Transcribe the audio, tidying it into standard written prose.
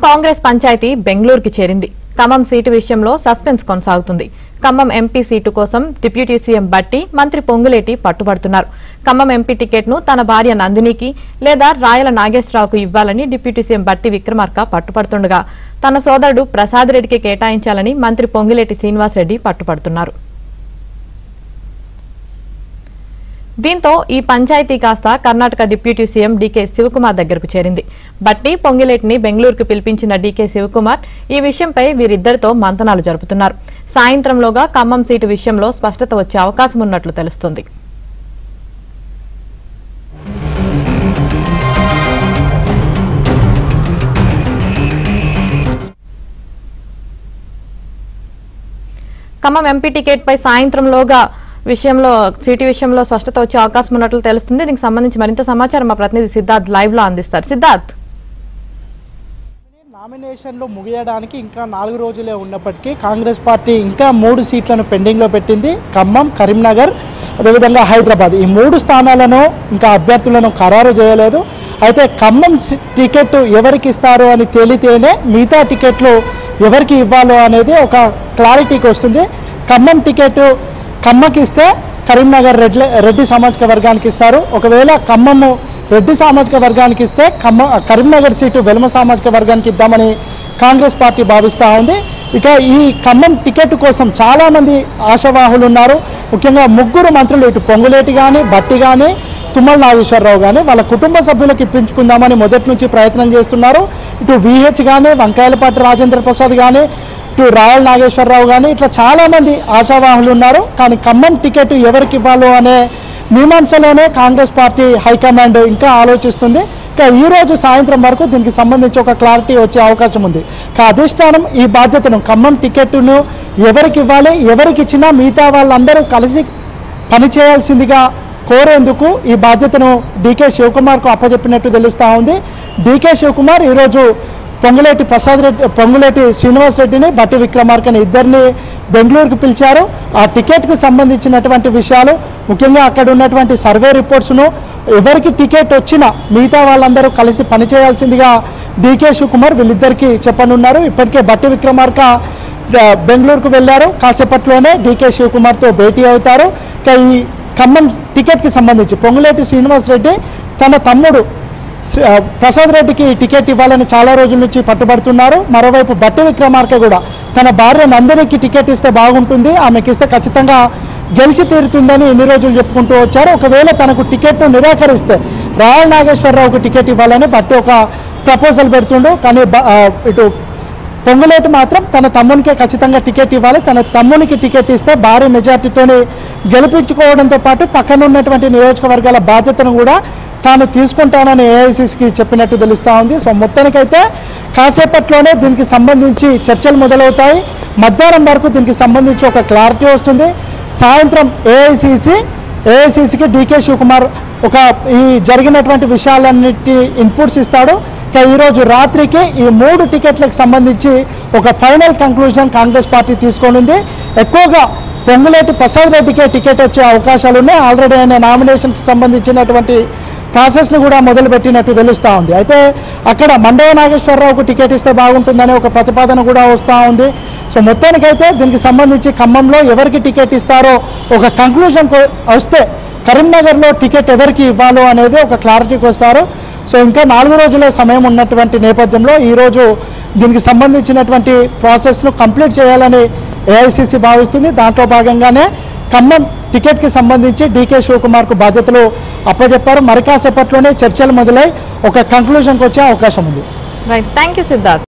కాంగ్రెస్ పంచాయతీ బెంగళూరుకి చేరింది. ఖమ్మం సీటు విషయంలో సస్పెన్స్ కొనసాగుతుంది. ఖమ్మం ఎంపీ సీటు కోసం డిప్యూటీ సీఎం బట్టి, మంత్రి పొంగులేటి పట్టుబడుతున్నారు. ఖమ్మం ఎంపీ టికెట్ను తన భార్య నందినికి లేదా రాయల నాగేశ్వరరావుకు ఇవ్వాలని డిప్యూటీ సీఎం బట్టి విక్రమార్క పట్టుపడుతుండగా తన సోదరుడు ప్రసాద్ రెడ్డికి కేటాయించాలని మంత్రి పొంగులేటి శ్రీనివాసరెడ్డి పట్టుపడుతున్నారు. దీంతో ఈ పంచాయతీ కాస్త కర్ణాటక డిప్యూటీ సీఎం డీకే శివకుమార్ దగ్గరకు చేరింది. బట్టి, పొంగిలేటిని బెంగళూరుకు పిలిపించిన డీకే శివకుమార్ ఈ విషయంపై వీరిద్దరితో మంతనాలు జరుపుతున్నారు. సాయంత్రంలోగా ఖమ్మం సీటు విషయంలో స్పష్టత వచ్చే అవకాశం ఉన్నట్లు తెలుస్తోంది. ఖమ్మం ఎంపీ టికెట్ పై సాయంత్రంలోగా సీటు విషయంలో స్పష్టత వచ్చే అవకాశం ఉన్నట్లు తెలుస్తుంది. దీనికి సంబంధించి మరింత సమాచారం మా ప్రతినిధి సిద్ధార్థ్ లైవ్ లో అందిస్తారు. సిద్ధార్థ్, నామినేషన్లు ముగియడానికి ఇంకా 4 రోజులే ఉన్నప్పటికీ కాంగ్రెస్ పార్టీ ఇంకా 3 సీట్లను పెండింగ్లో పెట్టింది. ఖమ్మం, కరీంనగర్, అదేవిధంగా హైదరాబాద్, ఈ 3 స్థానాలను ఇంకా అభ్యర్థులను ఖరారు చేయలేదు. అయితే ఖమ్మం టికెట్ ఎవరికి ఇస్తారు అని తేలితేనే మిగతా టికెట్లు ఎవరికి ఇవ్వాలో అనేది ఒక క్లారిటీకి వస్తుంది. ఖమ్మం టికెట్ ఖమ్మకి ఇస్తే కరీంనగర్ రెడ్డి సామాజిక వర్గానికి ఇస్తారు. ఒకవేళ ఖమ్మము రెడ్డి సామాజిక వర్గానికి ఇస్తే కరీంనగర్ సీటు వెలుమ సామాజిక వర్గానికి ఇద్దామని కాంగ్రెస్ పార్టీ భావిస్తూ ఉంది. ఇక ఈ ఖమ్మం టికెట్ కోసం చాలామంది ఆశావాహులు ఉన్నారు. ముఖ్యంగా 3 మంత్రులు, ఇటు పొంగులేటి కానీ, బట్టి కానీ, తుమ్మల నాగేశ్వరరావు కానీ వాళ్ళ కుటుంబ సభ్యులకు ఇప్పించుకుందామని మొదటి నుంచి ప్రయత్నం చేస్తున్నారు. ఇటు విహెచ్ కానీ, వంకాయలపాటి రాజేంద్ర ప్రసాద్ కానీ, ఇటు రాయల నాగేశ్వరరావు కానీ, ఇట్లా చాలామంది ఆశావాహులు ఉన్నారు. కానీ ఖమ్మం టికెట్ ఎవరికి ఇవ్వాలో అనే మీమాంసలోనే కాంగ్రెస్ పార్టీ హైకమాండ్ ఇంకా ఆలోచిస్తుంది. ఇంకా ఈరోజు సాయంత్రం వరకు దీనికి సంబంధించి ఒక క్లారిటీ వచ్చే అవకాశం ఉంది. అధిష్టానం ఈ బాధ్యతను, ఖమ్మం టికెట్ను ఎవరికి ఇవ్వాలి, ఎవరికి ఇచ్చినా మిగతా వాళ్ళందరూ కలిసి పనిచేయాల్సిందిగా కోరేందుకు ఈ బాధ్యతను డీకే శివకుమార్కు అప్పచెప్పినట్టు తెలుస్తూ ఉంది. డీకే శివకుమార్ ఈరోజు పొంగులేటి శ్రీనివాసరెడ్డిని, బట్టి విక్రమార్కని ఇద్దరిని బెంగళూరుకు పిలిచారు. ఆ టికెట్కు సంబంధించినటువంటి విషయాలు, ముఖ్యంగా అక్కడ ఉన్నటువంటి సర్వే రిపోర్ట్స్ను, ఎవరికి టికెట్ వచ్చినా మిగతా వాళ్ళందరూ కలిసి పనిచేయాల్సిందిగా డీకే శివకుమార్ వీళ్ళిద్దరికీ చెప్పనున్నారు. ఇప్పటికే బట్టి విక్రమార్క బెంగళూరుకు వెళ్ళారు. కాసేపట్లోనే డీకే శివకుమార్తో భేటీ అవుతారు. ఈ ఖమ్మం టికెట్కి సంబంధించి పొంగులేటి శ్రీనివాసరెడ్డి తన తమ్ముడు ప్రసాద్ రెడ్డికి టికెట్ ఇవ్వాలని చాలా రోజుల నుంచి పట్టుబడుతున్నారు. మరోవైపు బట్టి విక్రమార్క కూడా తన భార్య నందినికి టికెట్ ఇస్తే బాగుంటుంది, ఆమెకి ఇస్తే ఖచ్చితంగా గెలిచి తీరుతుందని ఎన్ని రోజులు చెప్పుకుంటూ వచ్చారు. ఒకవేళ తనకు టికెట్ను నిరాకరిస్తే రాయల నాగేశ్వరరావుకు టికెట్ ఇవ్వాలని బట్టి ఒక ప్రపోజల్ పెడుతుండు. కానీ ఇటు పొంగులేటి మాత్రం తన తమ్మునికే ఖచ్చితంగా టికెట్ ఇవ్వాలి, తన తమ్మునికి టికెట్ ఇస్తే భారీ మెజార్టీతోని గెలిపించుకోవడంతో పాటు పక్కన ఉన్నటువంటి నియోజకవర్గాల బాధ్యతను కూడా తాను తీసుకుంటానని ఏఐసీసీకి చెప్పినట్టు తెలుస్తూ ఉంది. సో మొత్తానికైతే కాసేపట్లోనే దీనికి సంబంధించి చర్చలు మొదలవుతాయి. మధ్యాహ్నం వరకు దీనికి సంబంధించి ఒక క్లారిటీ వస్తుంది. సాయంత్రం ఏఐసీసీకి డీకే శివకుమార్ ఈ జరిగినటువంటి విషయాలన్నిటి ఇన్పుట్స్ ఇస్తాడు. ఈరోజు రాత్రికి ఈ 3 టికెట్లకు సంబంధించి ఒక ఫైనల్ కంక్లూజన్ కాంగ్రెస్ పార్టీ తీసుకోనుంది. ఎక్కువగా పొంగులేటి ప్రసాద్ రెడ్డికే టికెట్ వచ్చే అవకాశాలు ఉన్నాయి. ఆల్రెడీ ఆయన నామినేషన్కి సంబంధించినటువంటి ప్రాసెస్ను కూడా మొదలుపెట్టినట్టు తెలుస్తూ ఉంది. అయితే అక్కడ మండవ నాగేశ్వరరావుకు టికెట్ ఇస్తే బాగుంటుందనే ఒక ప్రతిపాదన కూడా వస్తూ ఉంది. సో మొత్తానికైతే దీనికి సంబంధించి ఖమ్మంలో ఎవరికి టికెట్ ఇస్తారో ఒక కంక్లూజన్ వస్తే కరీంనగర్లో టికెట్ ఎవరికి ఇవ్వాలో అనేది ఒక క్లారిటీకి వస్తారు. సో ఇంకా 4 రోజులే సమయం ఉన్నటువంటి నేపథ్యంలో ఈరోజు దీనికి సంబంధించినటువంటి ప్రాసెస్ను కంప్లీట్ చేయాలని ఏఐసీసీ భావిస్తుంది. దాంట్లో భాగంగానే ఖమ్మం టికెట్కి సంబంధించి డీకే శివకుమార్కు బాధ్యతలు అప్పచెప్పారు. మరి కాసేపట్లోనే చర్చలు మొదలై ఒక కంక్లూజన్కి వచ్చే అవకాశం ఉంది. Right, thank you Siddharth.